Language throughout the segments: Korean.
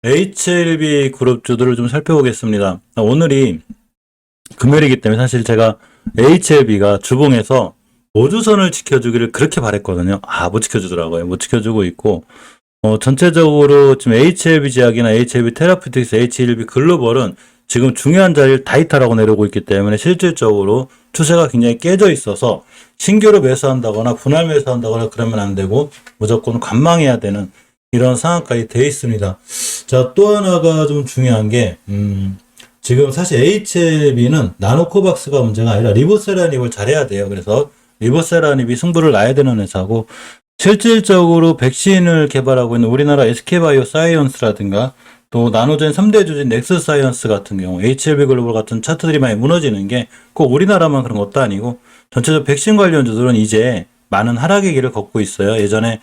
HLB 그룹주들을 좀 살펴보겠습니다. 오늘이 금요일이기 때문에 사실 제가 HLB가 주봉에서 보조선을 지켜주기를 그렇게 바랬거든요. 못 지켜주더라고요. 못 지켜주고 있고, 전체적으로 지금 HLB 제약이나 HLB 테라피틱스, HLB 글로벌은 지금 중요한 자리를 다 이탈하고 내려오고 있기 때문에 실질적으로 추세가 굉장히 깨져 있어서 신규로 매수한다거나 분할 매수한다거나 그러면 안 되고 무조건 관망해야 되는 이런 상황까지 되어 있습니다. 자, 또 하나가 좀 중요한 게, 지금 사실 HLB는 나노코박스가 문제가 아니라 리보세라닙을 잘해야 돼요. 그래서 리보세라닙이 승부를 놔야 되는 회사고, 실질적으로 백신을 개발하고 있는 우리나라 SK바이오 사이언스라든가 또 나노젠 3대 주진 넥스사이언스 같은 경우 HLB 글로벌 같은 차트들이 많이 무너지는 게 꼭 우리나라만 그런 것도 아니고 전체적으로 백신 관련주들은 이제 많은 하락의 길을 걷고 있어요. 예전에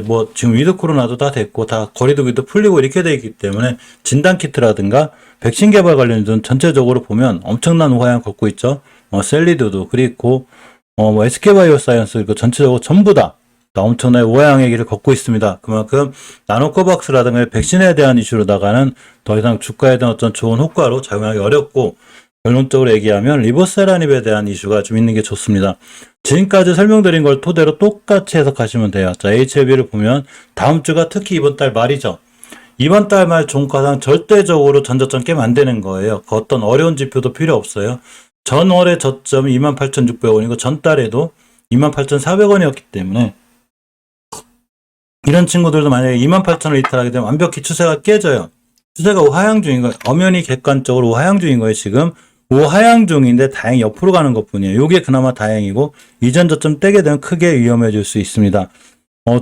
뭐 지금 위드 코로나도 다 됐고 다 거리두기도 풀리고 이렇게 돼 있기 때문에 진단키트라든가 백신 개발 관련주는 전체적으로 보면 엄청난 우하향 걷고 있죠. 셀리드도 그리고 뭐 SK바이오 사이언스 그 전체적으로 전부 다 엄청나게 우하향의 길을 걷고 있습니다. 그만큼 나노코박스라든가 백신에 대한 이슈로다가는 더 이상 주가에 대한 어떤 좋은 효과로 작용하기 어렵고, 결론적으로 얘기하면 리보세라닙에 대한 이슈가 좀 있는 게 좋습니다. 지금까지 설명드린 걸 토대로 똑같이 해석하시면 돼요. 자, HLB를 보면 다음 주가 특히 이번 달 말이죠. 이번 달 말 종가상 절대적으로 전저점 깨면 안 되는 거예요. 그 어떤 어려운 지표도 필요 없어요. 전월의 저점이 28,600원이고 전달에도 28,400원이었기 때문에 이런 친구들도 만약에 28,000을 이탈하게 되면 완벽히 추세가 깨져요. 추세가 우하향 중인 거예요. 엄연히 객관적으로 우하향 중인 거예요. 지금 우하향 중인데 다행히 옆으로 가는 것뿐이에요. 이게 그나마 다행이고 이전 저점 떼게 되면 크게 위험해질 수 있습니다.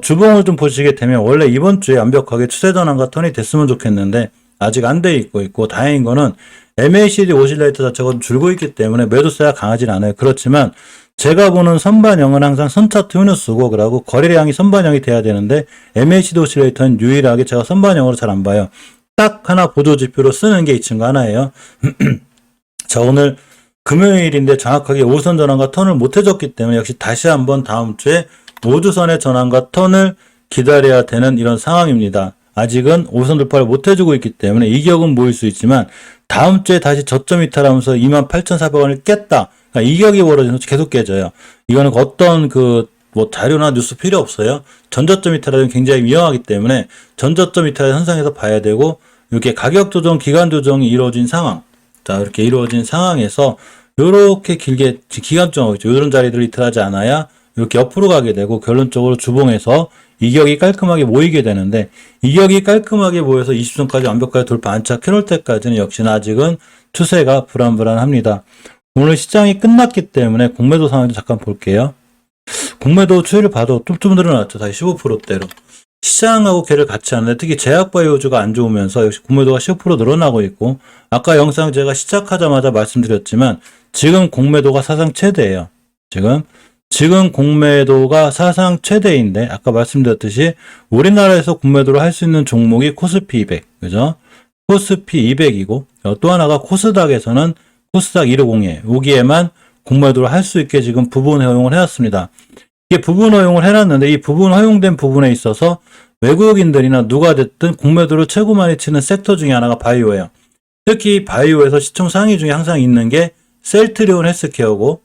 주봉을 좀 보시게 되면 원래 이번 주에 완벽하게 추세 전환과 턴이 됐으면 좋겠는데 아직 안 돼 있고 다행인 거는 MACD 오실레이터 자체가 좀 줄고 있기 때문에 매도세가 강하진 않아요. 그렇지만 제가 보는 선반영은 항상 선차트 휘누스고 그러고 거래량이 선반영이 돼야 되는데 MACD 오실레이터는 유일하게 제가 선반영으로 잘 안 봐요. 딱 하나 보조지표로 쓰는 게 이 친구 하나예요. 자, 오늘 금요일인데 정확하게 5선 전환과 턴을 못 해줬기 때문에 역시 다시 한번 다음 주에 5주선의 전환과 턴을 기다려야 되는 이런 상황입니다. 아직은 5선 돌파를 못 해주고 있기 때문에 이격은 모일 수 있지만 다음 주에 다시 저점 이탈하면서 28,400원을 깼다. 그러니까 이격이 벌어지면서 계속 깨져요. 이거는 어떤 뭐 자료나 뉴스 필요 없어요. 전저점 이탈은 굉장히 위험하기 때문에 전저점 이탈 현상에서 봐야 되고, 이렇게 가격 조정, 기간 조정이 이루어진 상황. 자, 이렇게 이루어진 상황에서 이렇게 길게 기간 조정하고 있죠. 이런 자리들을 이탈하지 않아야 이렇게 옆으로 가게 되고 결론적으로 주봉에서 이격이 깔끔하게 모이게 되는데, 이격이 깔끔하게 모여서 20선까지 완벽하게 돌파 안착해놓을 때까지는 역시나 아직은 추세가 불안합니다. 오늘 시장이 끝났기 때문에 공매도 상황도 잠깐 볼게요. 공매도 추이를 봐도 좀 늘어났죠. 다시 15%대로. 시장하고 걔를 같이 하는데 특히 제약바이오주가 안 좋으면서 역시 공매도가 15% 늘어나고 있고, 아까 영상 제가 시작하자마자 말씀드렸지만 지금 공매도가 사상 최대예요. 지금 공매도가 사상 최대인데 아까 말씀드렸듯이 우리나라에서 공매도를 할 수 있는 종목이 코스피 200, 그죠? 코스피 200이고 또 하나가 코스닥에서는 코스닥 150이에요. 여기에만 공매도를 할 수 있게 지금 부분 허용을 해놨습니다. 이게 부분 허용을 해놨는데 이 부분 허용된 부분에 있어서 외국인들이나 누가 됐든 공매도를 최고 많이 치는 섹터 중에 하나가 바이오예요. 특히 바이오에서 시총 상위 중에 항상 있는 게 셀트리온 헬스케어고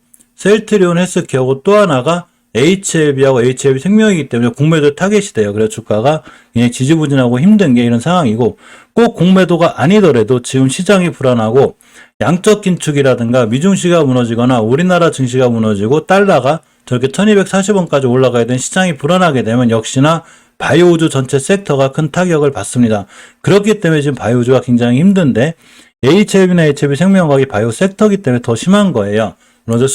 또 하나가 HLB하고 HLB 생명이기 때문에 공매도 타겟이 돼요. 그래서 주가가 그냥 지지부진하고 힘든 게 이런 상황이고, 꼭 공매도가 아니더라도 지금 시장이 불안하고 양적 긴축이라든가 미중시가 무너지거나 우리나라 증시가 무너지고 달러가 저렇게 1240원까지 올라가야 되는 시장이 불안하게 되면 역시나 바이오우주 전체 섹터가 큰 타격을 받습니다. 그렇기 때문에 지금 바이오우주가 굉장히 힘든데 HLB나 HLB 생명과학이 바이오 섹터이기 때문에 더 심한 거예요. 물론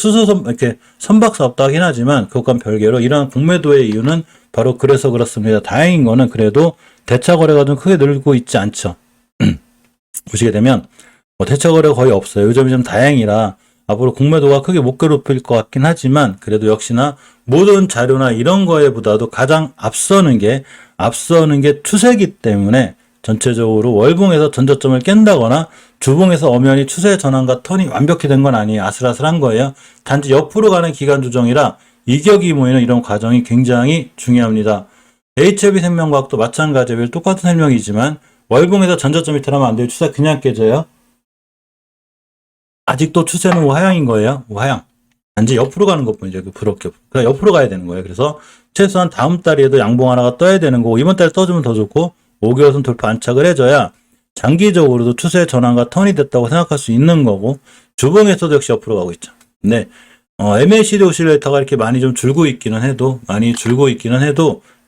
이렇게 선박사 없다 하긴 하지만 그것과는 별개로 이러한 공매도의 이유는 바로 그래서 그렇습니다. 다행인 거는 그래도 대차 거래가 좀 크게 늘고 있지 않죠. 보시게 되면 대차 거래가 거의 없어요. 요즘이 좀 다행이라 앞으로 공매도가 크게 못 괴롭힐 것 같긴 하지만 그래도 역시나 모든 자료나 이런 거에보다도 가장 앞서는 게 추세이기 때문에 전체적으로 월봉에서 전저점을 깬다거나 주봉에서 엄연히 추세 전환과 턴이 완벽히 된 건 아니에요. 아슬아슬한 거예요. 단지 옆으로 가는 기간 조정이라 이격이 모이는 이런 과정이 굉장히 중요합니다. HLB 생명과학도 마찬가지로 똑같은 설명이지만 월봉에서 전저점 이탈하면 안 돼요. 추세 그냥 깨져요. 아직도 추세는 우하향인 거예요. 우하향. 단지 옆으로 가는 것뿐이죠. 그렇게. 그러니까 옆으로 가야 되는 거예요. 그래서 최소한 다음 달에도 양봉 하나가 떠야 되는 거고, 이번 달에 떠주면 더 좋고, 5개월선 돌파 안착을 해줘야 장기적으로도 추세 전환과 턴이 됐다고 생각할 수 있는 거고, 주봉에서도 역시 옆으로 가고 있죠. 근데 MACD 오실레이터가 이렇게 많이 좀 줄고 있기는 해도,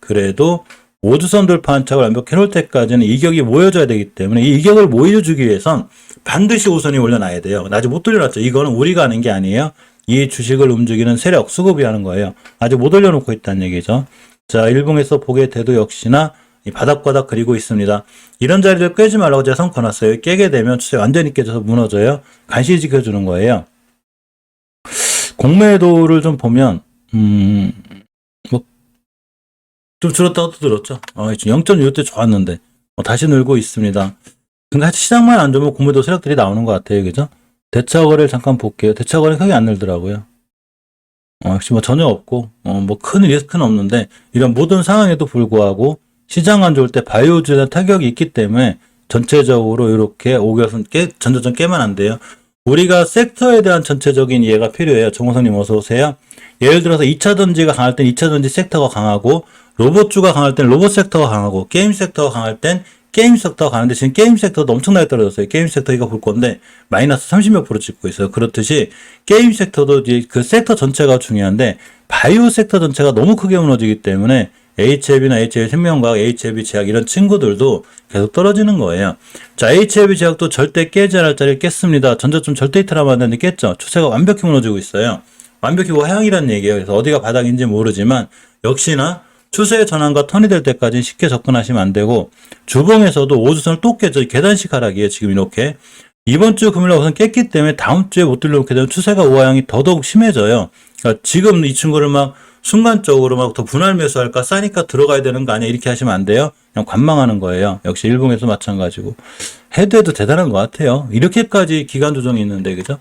그래도 5주선 돌파 안착을 완벽히 해놓을 때까지는 이격이 모여줘야 되기 때문에, 이 이격을 모여주기 위해선 반드시 우선이 올려놔야 돼요. 아직 못 올려놨죠. 이거는 우리가 하는 게 아니에요. 이 주식을 움직이는 세력, 수급이 하는 거예요. 아직 못 올려놓고 있다는 얘기죠. 자, 일봉에서 보게 돼도 역시나 이 바닥바닥 그리고 있습니다. 이런 자리를 깨지 말라고 제가 선커놨어요. 깨게 되면 추세 완전히 깨져서 무너져요. 간신히 지켜주는 거예요. 공매도를 좀 보면 좀 줄었다가 또 늘었죠. 0.65대 좋았는데 다시 늘고 있습니다. 근데 시장만 안 좋으면 공매도 세력들이 나오는 것 같아요. 그죠? 대차거래를 잠깐 볼게요. 대차거래 크게 안 늘더라고요. 역시 전혀 없고 큰 리스크는 없는데, 이런 모든 상황에도 불구하고 시장 안 좋을 때 바이오주에 타격이 있기 때문에 전체적으로 이렇게 5개월선 전저점 깨면 안 돼요. 우리가 섹터에 대한 전체적인 이해가 필요해요. 정호성님 어서 오세요. 예를 들어서 2차 전지가 강할 땐 2차 전지 섹터가 강하고, 로봇주가 강할 땐 로봇 섹터가 강하고, 게임 섹터가 강할 땐 게임 섹터가 강한데, 지금 게임 섹터도 엄청나게 떨어졌어요. 게임 섹터 이거 볼 건데 마이너스 30몇 % 찍고 있어요. 그렇듯이 게임 섹터도 이제 그 섹터 전체가 중요한데, 바이오 섹터 전체가 너무 크게 무너지기 때문에 HLB나 HL 생명과학, HLB 제약 이런 친구들도 계속 떨어지는 거예요. 자, HLB 제약도 절대 깨지 않을 자리를 깼습니다. 전저점 절대 이탈하면 안 되는데 깼죠. 추세가 완벽히 무너지고 있어요. 완벽히 하향이라는 얘기예요. 그래서 어디가 바닥인지 모르지만 역시나 추세의 전환과 턴이 될 때까지 쉽게 접근하시면 안 되고, 주봉에서도 5주선을 또 깨져 계단식 하락이에요. 지금 이렇게 이번 주 금요일에 우선 깼기 때문에 다음 주에 못 들려놓게 되면 추세가 우하향이 더더욱 심해져요. 그러니까 지금 이 친구를 막 순간적으로 막 더 분할 매수할까, 싸니까 들어가야 되는 거 아니야, 이렇게 하시면 안 돼요. 그냥 관망하는 거예요. 역시 일봉에서 마찬가지고. 해도 대단한 것 같아요. 이렇게까지 기간 조정이 있는데, 그죠?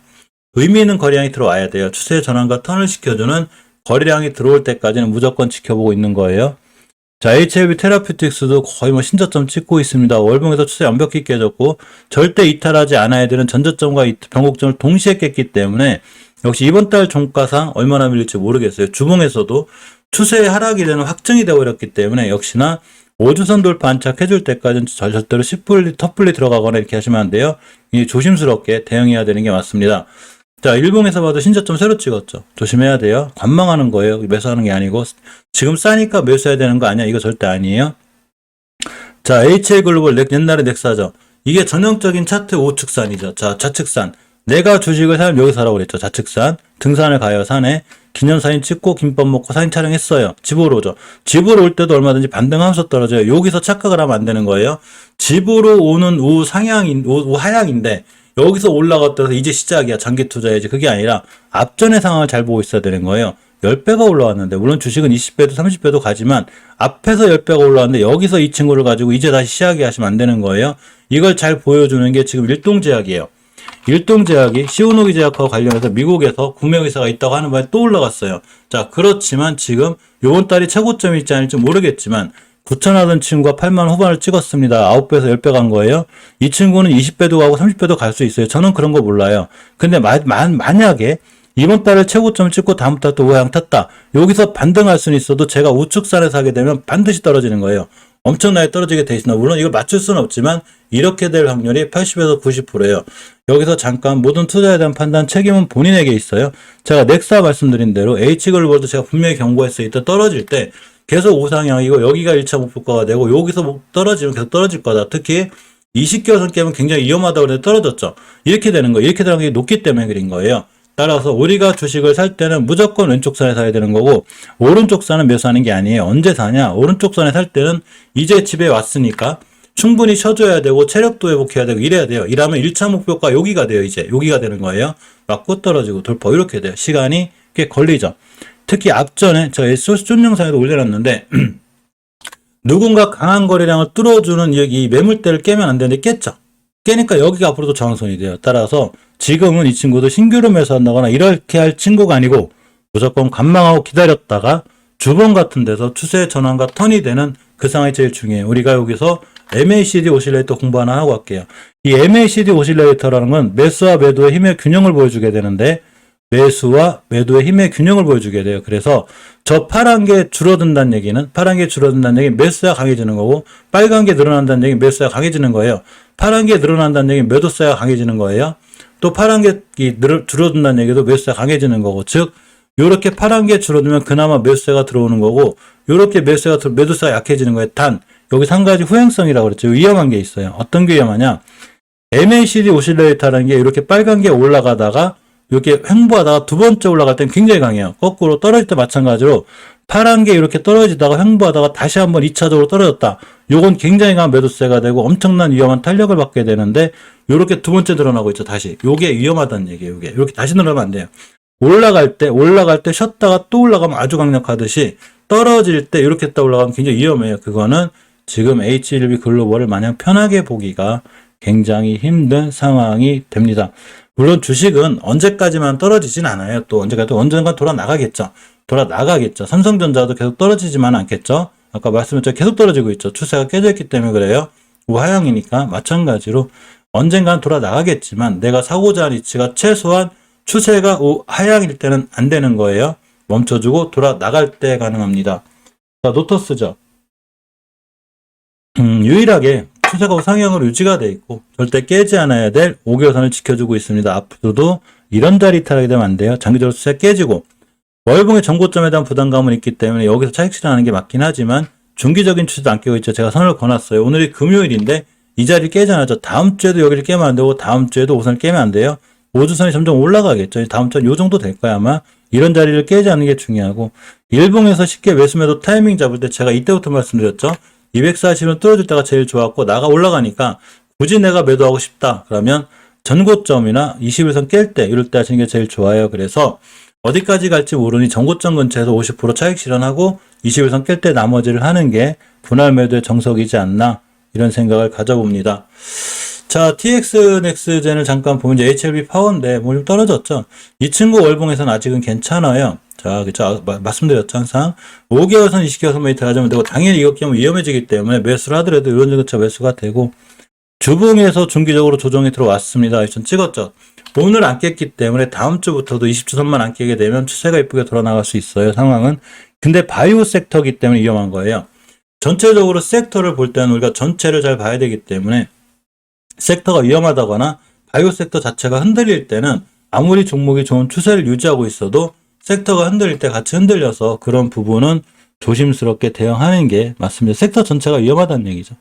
의미 있는 거래량이 들어와야 돼요. 추세의 전환과 턴을 시켜주는 거래량이 들어올 때까지는 무조건 지켜보고 있는 거예요. 자, HLB 테라퓨틱스도 거의 신저점 찍고 있습니다. 월봉에서 추세 완벽히 깨졌고, 절대 이탈하지 않아야 되는 전저점과 변곡점을 동시에 깼기 때문에 역시 이번 달 종가상 얼마나 밀릴지 모르겠어요. 주봉에서도 추세의 하락이 되는 확정이 되어버렸기 때문에 역시나 5주선 돌파 안착해줄 때까지는 절대로 10분리, 섣불리 들어가거나 이렇게 하시면 안 돼요. 조심스럽게 대응해야 되는 게 맞습니다. 자, 일봉에서 봐도 신저점 새로 찍었죠. 조심해야 돼요. 관망하는 거예요. 매수하는 게 아니고, 지금 싸니까 매수해야 되는 거 아니야. 이거 절대 아니에요. 자, HA글로벌 옛날에 넥사죠. 이게 전형적인 차트 우측산이죠. 자, 좌측산. 내가 주식을 사면 여기서 사라고 그랬죠. 좌측산. 등산을 가요. 산에. 기념사진 찍고 김밥 먹고 사진 촬영했어요. 집으로 오죠. 집으로 올 때도 얼마든지 반등하면서 떨어져요. 여기서 착각을 하면 안 되는 거예요. 집으로 오는 우하향인데 여기서 올라갔다 서 이제 시작이야. 장기 투자해야지. 그게 아니라 앞전의 상황을 잘 보고 있어야 되는 거예요. 10배가 올라왔는데, 물론 주식은 20배도 30배도 가지만 앞에서 10배가 올라왔는데 여기서 이 친구를 가지고 이제 다시 시작이 하시면 안 되는 거예요. 이걸 잘 보여주는 게 지금 일동제약이에요. 일동제약이 시오노기 제약하고 관련해서 미국에서 구매 의사가 있다고 하는 바에 또 올라갔어요. 자, 그렇지만 지금 요번 달이 최고점일지 아닐지 모르겠지만 9천 하던 친구가 8만 후반을 찍었습니다. 9배에서 10배 간 거예요. 이 친구는 20배도 가고 30배도 갈 수 있어요. 저는 그런 거 몰라요. 근데 만약에 이번 달에 최고점을 찍고 다음 달 또 우하향 탔다. 여기서 반등할 수는 있어도 제가 우측산에서 하게 되면 반드시 떨어지는 거예요. 엄청나게 떨어지게 돼 있습니다. 물론 이걸 맞출 수는 없지만 이렇게 될 확률이 80에서 90%예요. 여기서 잠깐 모든 투자에 대한 판단 책임은 본인에게 있어요. 제가 넥사 말씀드린 대로 H글로벌도 제가 분명히 경고했어요. 이때 떨어질 때 계속 우상향이고 여기가 1차 목표가가 되고 여기서 떨어지면 계속 떨어질 거다. 특히 20개월선 깨면 굉장히 위험하다고 그래서 떨어졌죠. 이렇게 되는 거예요. 이렇게 되는 게 높기 때문에 그린 거예요. 따라서 우리가 주식을 살 때는 무조건 왼쪽 선에 사야 되는 거고, 오른쪽 선은 매수하는 게 아니에요. 언제 사냐? 오른쪽 선에 살 때는 이제 집에 왔으니까 충분히 쉬어줘야 되고 체력도 회복해야 되고 이래야 돼요. 이러면 1차 목표가 여기가 돼요. 이제 여기가 되는 거예요. 맞고 떨어지고 돌파 이렇게 돼요. 시간이 꽤 걸리죠. 특히 앞전에 제가 소스 쫀 영상에도 올려놨는데 누군가 강한 거래량을 뚫어주는 여기 매물대를 깨면 안 되는데 깼죠. 깨니까 여기가 앞으로도 저항선이 돼요. 따라서 지금은 이 친구도 신규로 매수한다거나 이렇게 할 친구가 아니고 무조건 관망하고 기다렸다가 주봉 같은 데서 추세 전환과 턴이 되는 그 상황이 제일 중요해요. 우리가 여기서 MACD 오실레이터 공부 하나 하고 갈게요. 이 MACD 오실레이터라는 건 매수와 매도의 힘의 균형을 보여주게 되는데 매수와 매도의 힘의 균형을 보여주게 돼요. 그래서 저 파란 게 줄어든다는 얘기는 매수가 강해지는 거고 빨간 게 늘어난다는 얘기는 매수가 강해지는 거예요. 파란 게 늘어난다는 얘기는 매도세가 강해지는 거예요. 또 파란 게 줄어든다는 얘기도 매수가 강해지는 거고 즉 요렇게 파란 게 줄어들면 그나마 매수세가 들어오는 거고 요렇게 매도세가 약해지는 거예요. 단 여기서 한 가지 후행성이라고 그랬죠. 위험한 게 있어요. 어떤 게 위험하냐? MACD 오실레이터라는 게 이렇게 빨간 게 올라가다가 이렇게 횡보하다가 두 번째 올라갈 땐 굉장히 강해요. 거꾸로 떨어질 때 마찬가지로 파란 게 이렇게 떨어지다가 횡보하다가 다시 한번 2차적으로 떨어졌다. 요건 굉장히 강한 매도세가 되고 엄청난 위험한 탄력을 받게 되는데 요렇게 두 번째 늘어나고 있죠. 다시. 요게 위험하다는 얘기예요. 요게. 이렇게 다시 늘어나면 안 돼요. 올라갈 때 쉬었다가 또 올라가면 아주 강력하듯이 떨어질 때 이렇게 딱 올라가면 굉장히 위험해요. 그거는 지금 H1B 글로벌을 마냥 편하게 보기가 굉장히 힘든 상황이 됩니다. 물론 주식은 언제까지만 떨어지진 않아요. 또 언젠가 돌아 나가겠죠. 삼성전자도 계속 떨어지지만 않겠죠. 아까 말씀드렸죠. 계속 떨어지고 있죠. 추세가 깨져 있기 때문에 그래요. 우하향이니까 마찬가지로 언젠간 돌아 나가겠지만 내가 사고자 하는 위치가 최소한 추세가 하향일 때는 안 되는 거예요. 멈춰주고 돌아 나갈 때 가능합니다. 자, 노터스죠. 유일하게 추세가 우상향으로 유지가 돼 있고 절대 깨지 않아야 될 5개월선을 지켜주고 있습니다. 앞으로도 이런 자리 이탈하게 되면 안 돼요. 장기적으로 추세 깨지고 월봉의 전고점에 대한 부담감은 있기 때문에 여기서 차익 실현하는 게 맞긴 하지만 중기적인 추세도 안 깨고 있죠. 제가 선을 거놨어요. 오늘이 금요일인데 이 자리 깨지 않았죠. 다음 주에도 여기를 깨면 안 되고 다음 주에도 5선을 깨면 안 돼요. 5주선이 점점 올라가겠죠. 다음 주는 요 정도 될 거야 아마. 이런 자리를 깨지 않는 게 중요하고 일봉에서 쉽게 매수매도 타이밍 잡을 때 제가 이때부터 말씀드렸죠. 240은 뚫어줄 때가 제일 좋았고 나가 올라가니까 굳이 내가 매도하고 싶다. 그러면 전고점이나 21선 깰 때 이럴 때 하시는 게 제일 좋아요. 그래서 어디까지 갈지 모르니 전고점 근처에서 50% 차익 실현하고 21선 깰 때 나머지를 하는 게 분할 매도의 정석이지 않나 이런 생각을 가져봅니다. 자, TX 넥스젠을 잠깐 보면 이제 HLB 파워인데 뭐 좀 떨어졌죠. 이 친구 월봉에서는 아직은 괜찮아요. 자, 그쵸. 말씀드렸죠. 항상 5개월선, 20개월선 메이트 하자면 되고 당연히 이것 경우 위험해지기 때문에 매수를 하더라도 이런 근처 매수가 되고 주봉에서 중기적으로 조정이 들어왔습니다. 전 찍었죠. 오늘 안 깼기 때문에 다음 주부터도 20주선만 안 깨게 되면 추세가 이쁘게 돌아나갈 수 있어요. 상황은. 근데 바이오 섹터이기 때문에 위험한 거예요. 전체적으로 섹터를 볼 때는 우리가 전체를 잘 봐야 되기 때문에 섹터가 위험하다거나 바이오 섹터 자체가 흔들릴 때는 아무리 종목이 좋은 추세를 유지하고 있어도 섹터가 흔들릴 때 같이 흔들려서 그런 부분은 조심스럽게 대응하는 게 맞습니다. 섹터 전체가 위험하다는 얘기죠.